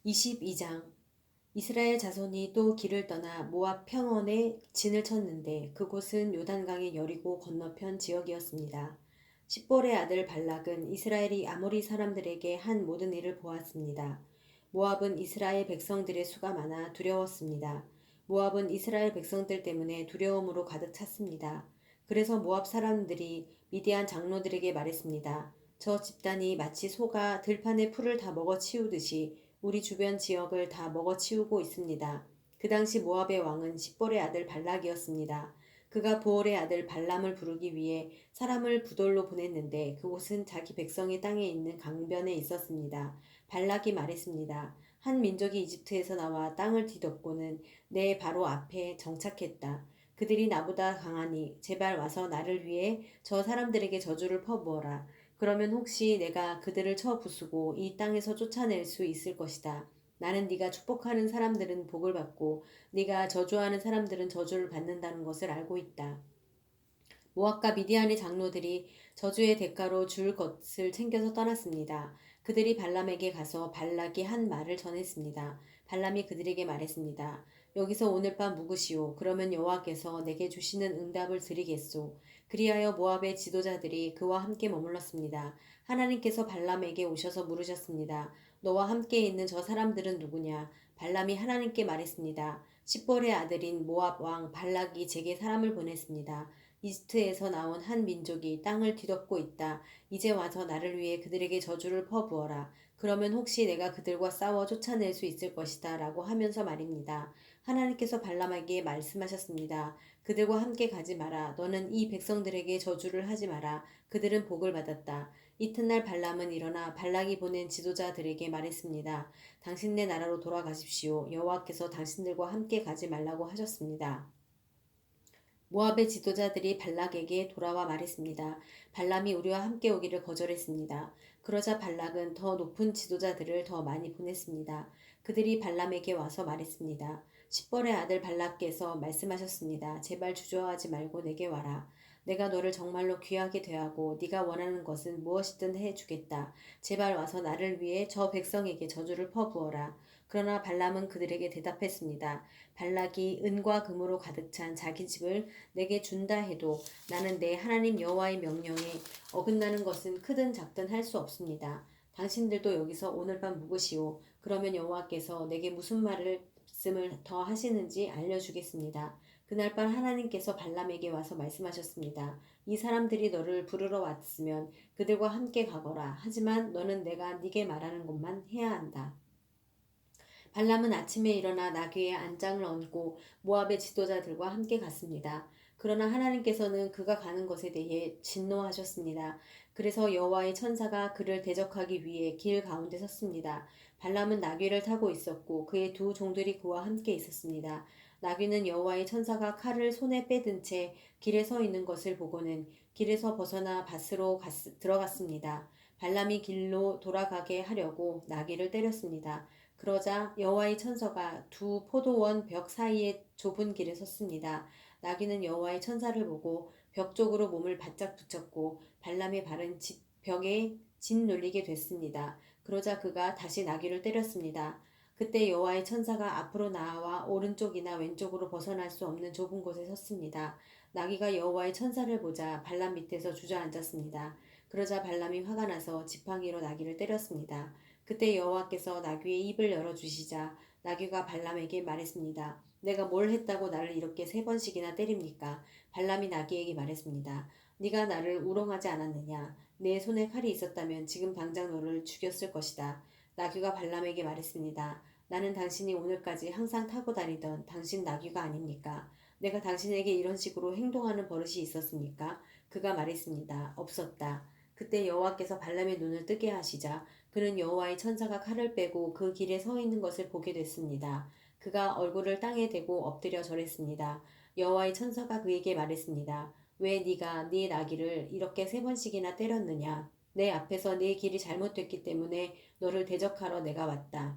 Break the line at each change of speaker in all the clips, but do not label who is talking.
22장. 이스라엘 자손이 또 길을 떠나 모압 평원에 진을 쳤는데 그곳은 요단강의 여리고 건너편 지역이었습니다. 십볼의 아들 발락은 이스라엘이 아모리 사람들에게 한 모든 일을 보았습니다. 모압은 이스라엘 백성들의 수가 많아 두려웠습니다. 모압은 이스라엘 백성들 때문에 두려움으로 가득 찼습니다. 그래서 모압 사람들이 미디안 장로들에게 말했습니다. 저 집단이 마치 소가 들판의 풀을 다 먹어치우듯이 우리 주변 지역을 다 먹어치우고 있습니다. 그 당시 모압의 왕은 십볼의 아들 발락이었습니다. 그가 보올의 아들 발람을 부르기 위해 사람을 부돌로 보냈는데 그곳은 자기 백성의 땅에 있는 강변에 있었습니다. 발락이 말했습니다. 한 민족이 이집트에서 나와 땅을 뒤덮고는 내 바로 앞에 정착했다. 그들이 나보다 강하니 제발 와서 나를 위해 저 사람들에게 저주를 퍼부어라. 그러면 혹시 내가 그들을 쳐 부수고 이 땅에서 쫓아낼 수 있을 것이다. 나는 네가 축복하는 사람들은 복을 받고 네가 저주하는 사람들은 저주를 받는다는 것을 알고 있다. 모압과 미디안의 장로들이 저주의 대가로 줄 것을 챙겨서 떠났습니다. 그들이 발람에게 가서 발락이 한 말을 전했습니다. 발람이 그들에게 말했습니다. 여기서 오늘 밤 묵으시오. 그러면 여호와께서 내게 주시는 응답을 드리겠소. 그리하여 모압의 지도자들이 그와 함께 머물렀습니다. 하나님께서 발람에게 오셔서 물으셨습니다. 너와 함께 있는 저 사람들은 누구냐? 발람이 하나님께 말했습니다. 십볼의 아들인 모압 왕 발락이 제게 사람을 보냈습니다. 이집트에서 나온 한 민족이 땅을 뒤덮고 있다. 이제 와서 나를 위해 그들에게 저주를 퍼부어라. 그러면 혹시 내가 그들과 싸워 쫓아낼 수 있을 것이다. 라고 하면서 말입니다. 하나님께서 발람에게 말씀하셨습니다. 그들과 함께 가지 마라. 너는 이 백성들에게 저주를 하지 마라. 그들은 복을 받았다. 이튿날 발람은 일어나 발락이 보낸 지도자들에게 말했습니다. 당신네 나라로 돌아가십시오. 여호와께서 당신들과 함께 가지 말라고 하셨습니다. 모압의 지도자들이 발락에게 돌아와 말했습니다. 발람이 우리와 함께 오기를 거절했습니다. 그러자 발락은 더 높은 지도자들을 더 많이 보냈습니다. 그들이 발람에게 와서 말했습니다. 십벌의 아들 발락께서 말씀하셨습니다. 제발 주저하지 말고 내게 와라. 내가 너를 정말로 귀하게 대하고 네가 원하는 것은 무엇이든 해주겠다. 제발 와서 나를 위해 저 백성에게 저주를 퍼부어라. 그러나 발람은 그들에게 대답했습니다. 발락이 은과 금으로 가득 찬 자기 집을 내게 준다 해도 나는 내 하나님 여호와의 명령에 어긋나는 것은 크든 작든 할 수 없습니다. 당신들도 여기서 오늘 밤 묵으시오. 그러면 여호와께서 내게 무슨 말씀을 더 하시는지 알려주겠습니다. 그날 밤 하나님께서 발람에게 와서 말씀하셨습니다. 이 사람들이 너를 부르러 왔으면 그들과 함께 가거라. 하지만 너는 내가 네게 말하는 것만 해야 한다. 발람은 아침에 일어나 나귀에 안장을 얹고 모압의 지도자들과 함께 갔습니다. 그러나 하나님께서는 그가 가는 것에 대해 진노하셨습니다. 그래서 여호와의 천사가 그를 대적하기 위해 길 가운데 섰습니다. 발람은 나귀를 타고 있었고 그의 두 종들이 그와 함께 있었습니다. 나귀는 여호와의 천사가 칼을 손에 빼든 채 길에 서 있는 것을 보고는 길에서 벗어나 밭으로 들어갔습니다. 발람이 길로 돌아가게 하려고 나귀를 때렸습니다. 그러자 여호와의 천사가 두 포도원 벽 사이의 좁은 길에 섰습니다. 나귀는 여호와의 천사를 보고 벽 쪽으로 몸을 바짝 붙였고 발람의 발은 벽에 짓눌리게 됐습니다. 그러자 그가 다시 나귀를 때렸습니다. 그때 여호와의 천사가 앞으로 나와 오른쪽이나 왼쪽으로 벗어날 수 없는 좁은 곳에 섰습니다. 나귀가 여호와의 천사를 보자 발람 밑에서 주저앉았습니다. 그러자 발람이 화가 나서 지팡이로 나귀를 때렸습니다. 그때 여호와께서 나귀의 입을 열어주시자 나귀가 발람에게 말했습니다. 내가 뭘 했다고 나를 이렇게 3번씩이나 때립니까? 발람이 나귀에게 말했습니다. 네가 나를 우롱하지 않았느냐? 내 손에 칼이 있었다면 지금 당장 너를 죽였을 것이다. 나귀가 발람에게 말했습니다. 나는 당신이 오늘까지 항상 타고 다니던 당신 나귀가 아닙니까? 내가 당신에게 이런 식으로 행동하는 버릇이 있었습니까? 그가 말했습니다. 없었다. 그때 여호와께서 발람의 눈을 뜨게 하시자 그는 여호와의 천사가 칼을 빼고 그 길에 서 있는 것을 보게 됐습니다. 그가 얼굴을 땅에 대고 엎드려 절했습니다. 여호와의 천사가 그에게 말했습니다. 왜 네가 네 나귀를 이렇게 3번씩이나 때렸느냐? 내 앞에서 네 길이 잘못됐기 때문에 너를 대적하러 내가 왔다.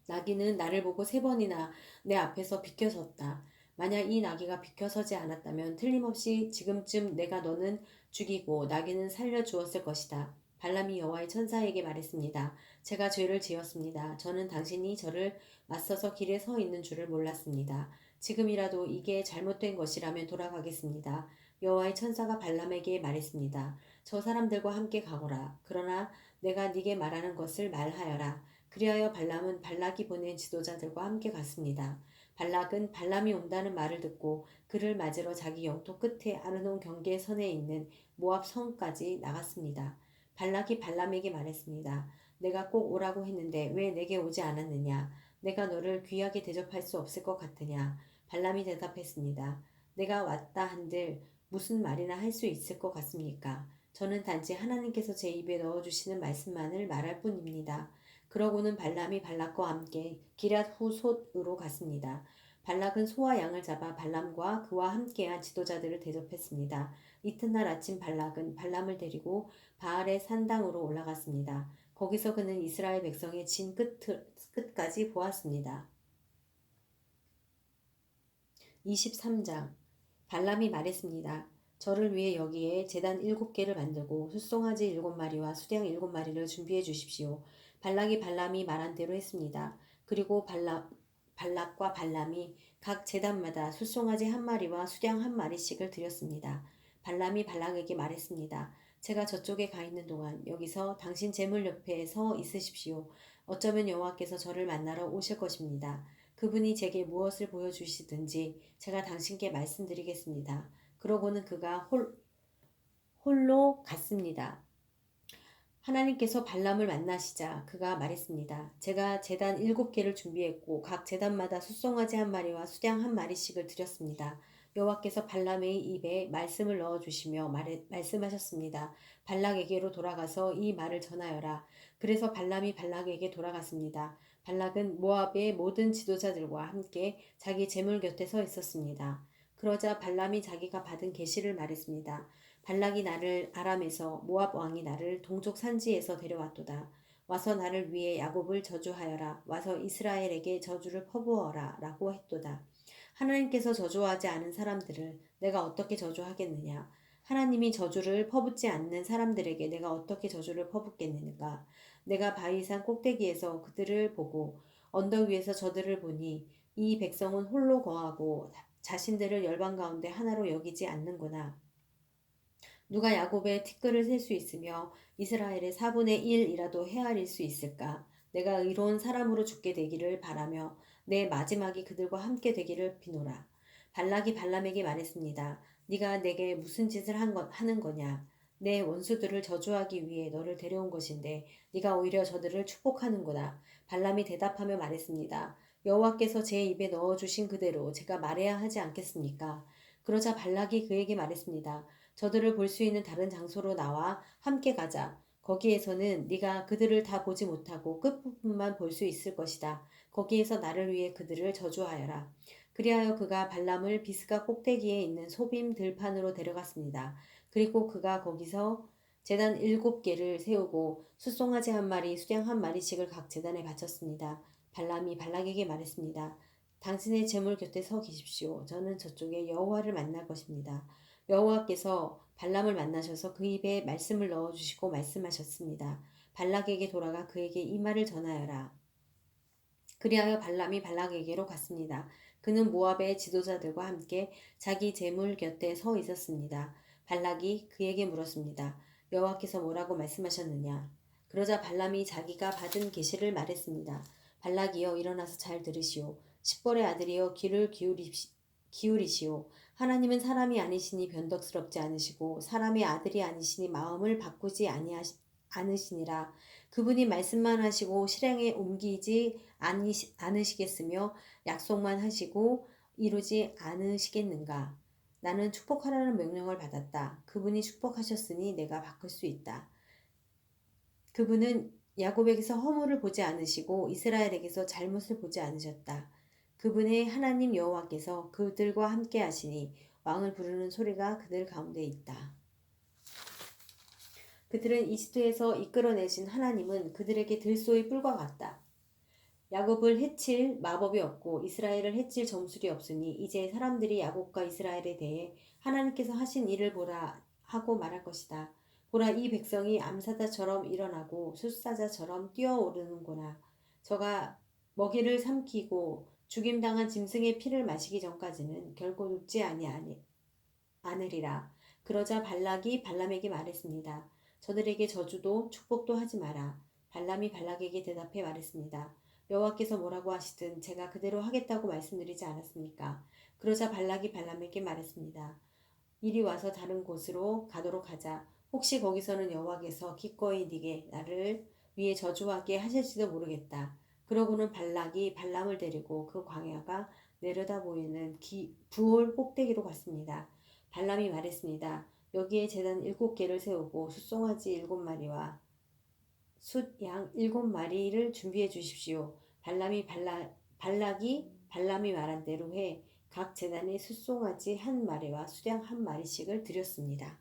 나귀는 나를 보고 3번이나 내 앞에서 비켜섰다. 만약 이 나귀가 비켜서지 않았다면 틀림없이 지금쯤 내가 너는 죽이고 나귀는 살려 주었을 것이다. 발람이 여호와의 천사에게 말했습니다. 제가 죄를 지었습니다. 저는 당신이 저를 맞서서 길에 서 있는 줄을 몰랐습니다. 지금이라도 이게 잘못된 것이라면 돌아가겠습니다. 여호와의 천사가 발람에게 말했습니다. 저 사람들과 함께 가거라. 그러나 내가 네게 말하는 것을 말하여라. 그리하여 발람은 발락이 보낸 지도자들과 함께 갔습니다. 발락은 발람이 온다는 말을 듣고 그를 맞으러 자기 영토 끝에 아르논 경계선에 있는 모압 성까지 나갔습니다. 발락이 발람에게 말했습니다. 내가 꼭 오라고 했는데 왜 내게 오지 않았느냐? 내가 너를 귀하게 대접할 수 없을 것 같으냐? 발람이 대답했습니다. 내가 왔다 한들 무슨 말이나 할 수 있을 것 같습니까? 저는 단지 하나님께서 제 입에 넣어주시는 말씀만을 말할 뿐입니다. 그러고는 발람이 발락과 함께 기랏 후솥으로 갔습니다. 발락은 소와 양을 잡아 발람과 그와 함께한 지도자들을 대접했습니다. 이튿날 아침 발락은 발람을 데리고 바알의 산당으로 올라갔습니다. 거기서 그는 이스라엘 백성의 진 끝까지 보았습니다. 23장 발람이 말했습니다. 저를 위해 여기에 제단 7개를 만들고 숫송아지 7마리와 수량 7마리를 준비해 주십시오. 발락이 발람이 말한 대로 했습니다. 그리고 발락과 발람이 각 제단마다 숫송아지 1마리와 수량 1마리씩을 드렸습니다. 발람이 발락에게 말했습니다. 제가 저쪽에 가 있는 동안 여기서 당신 제물 옆에 서 있으십시오. 어쩌면 여호와께서 저를 만나러 오실 것입니다. 그분이 제게 무엇을 보여주시든지 제가 당신께 말씀드리겠습니다. 그러고는 그가 홀로 갔습니다. 하나님께서 발람을 만나시자 그가 말했습니다. 제가 제단 7개를 준비했고 각 제단마다 숫송아지 1마리와 수량 1마리씩을 드렸습니다. 여호와께서 발람의 입에 말씀을 넣어주시며 말씀하셨습니다. 발락에게로 돌아가서 이 말을 전하여라. 그래서 발람이 발락에게 돌아갔습니다. 발락은 모압의 모든 지도자들과 함께 자기 제물 곁에 서 있었습니다. 그러자 발람이 자기가 받은 계시를 말했습니다. 발락이 나를 아람에서 모압 왕이 나를 동쪽 산지에서 데려왔도다. 와서 나를 위해 야곱을 저주하여라. 와서 이스라엘에게 저주를 퍼부어라. 라고 했도다. 하나님께서 저주하지 않은 사람들을 내가 어떻게 저주하겠느냐. 하나님이 저주를 퍼붓지 않는 사람들에게 내가 어떻게 저주를 퍼붓겠는가. 내가 바위산 꼭대기에서 그들을 보고 언덕 위에서 저들을 보니 이 백성은 홀로 거하고 자신들을 열방 가운데 하나로 여기지 않는구나. 누가 야곱의 티끌을 셀 수 있으며 이스라엘의 4분의 1이라도 헤아릴 수 있을까? 내가 의로운 사람으로 죽게 되기를 바라며 내 마지막이 그들과 함께 되기를 비노라. 발락이 발람에게 말했습니다. 네가 내게 무슨 짓을 하는 거냐? 내 원수들을 저주하기 위해 너를 데려온 것인데 네가 오히려 저들을 축복하는구나. 발람이 대답하며 말했습니다. 여호와께서 제 입에 넣어주신 그대로 제가 말해야 하지 않겠습니까? 그러자 발락이 그에게 말했습니다. 저들을 볼 수 있는 다른 장소로 나와 함께 가자. 거기에서는 네가 그들을 다 보지 못하고 끝부분만 볼 수 있을 것이다. 거기에서 나를 위해 그들을 저주하여라. 그리하여 그가 발람을 비스가 꼭대기에 있는 소빔 들판으로 데려갔습니다. 그리고 그가 거기서 제단 7개를 세우고 숫송아지 1마리, 수량 1마리씩을 각 제단에 바쳤습니다. 발람이 발락에게 말했습니다. 당신의 제물 곁에 서 계십시오. 저는 저쪽에 여호와를 만날 것입니다. 여호와께서 발람을 만나셔서 그 입에 말씀을 넣어주시고 말씀하셨습니다. 발락에게 돌아가 그에게 이 말을 전하여라. 그리하여 발람이 발락에게로 갔습니다. 그는 모압의 지도자들과 함께 자기 제물 곁에 서 있었습니다. 발락이 그에게 물었습니다. 여호와께서 뭐라고 말씀하셨느냐? 그러자 발람이 자기가 받은 계시를 말했습니다. 발락이여 일어나서 잘 들으시오. 십볼의 아들이여 귀를 기울이시오. 하나님은 사람이 아니시니 변덕스럽지 않으시고 사람의 아들이 아니시니 마음을 바꾸지 않으시니라. 그분이 말씀만 하시고 실행에 옮기지 않으시겠으며 약속만 하시고 이루지 않으시겠는가. 나는 축복하라는 명령을 받았다. 그분이 축복하셨으니 내가 바꿀 수 있다. 그분은 야곱에게서 허물을 보지 않으시고 이스라엘에게서 잘못을 보지 않으셨다. 그분의 하나님 여호와께서 그들과 함께 하시니 왕을 부르는 소리가 그들 가운데 있다. 그들은 이집트에서 이끌어내신 하나님은 그들에게 들소의 뿔과 같다. 야곱을 해칠 마법이 없고 이스라엘을 해칠 점술이 없으니 이제 사람들이 야곱과 이스라엘에 대해 하나님께서 하신 일을 보라 하고 말할 것이다. 보라, 이 백성이 암사자처럼 일어나고 숫사자처럼 뛰어오르는구나. 저가 먹이를 삼키고 죽임당한 짐승의 피를 마시기 전까지는 결코 눕지 않으리라. 그러자 발락이 발람에게 말했습니다. 저들에게 저주도 축복도 하지 마라. 발람이 발락에게 대답해 말했습니다. 여호와께서 뭐라고 하시든 제가 그대로 하겠다고 말씀드리지 않았습니까? 그러자 발락이 발람에게 말했습니다. 이리 와서 다른 곳으로 가도록 하자. 혹시 거기서는 여호와께서 기꺼이 네게 나를 위해 저주하게 하실지도 모르겠다. 그러고는 발락이 발람을 데리고 그 광야가 내려다 보이는 부올 꼭대기로 갔습니다. 발람이 말했습니다. 여기에 제단 7개를 세우고 숫송아지 7마리와 숫양 7마리를 준비해 주십시오. 발락이 발람이 말한 대로 해 각 제단에 숫송아지 1마리와 숫양 1마리씩을 드렸습니다.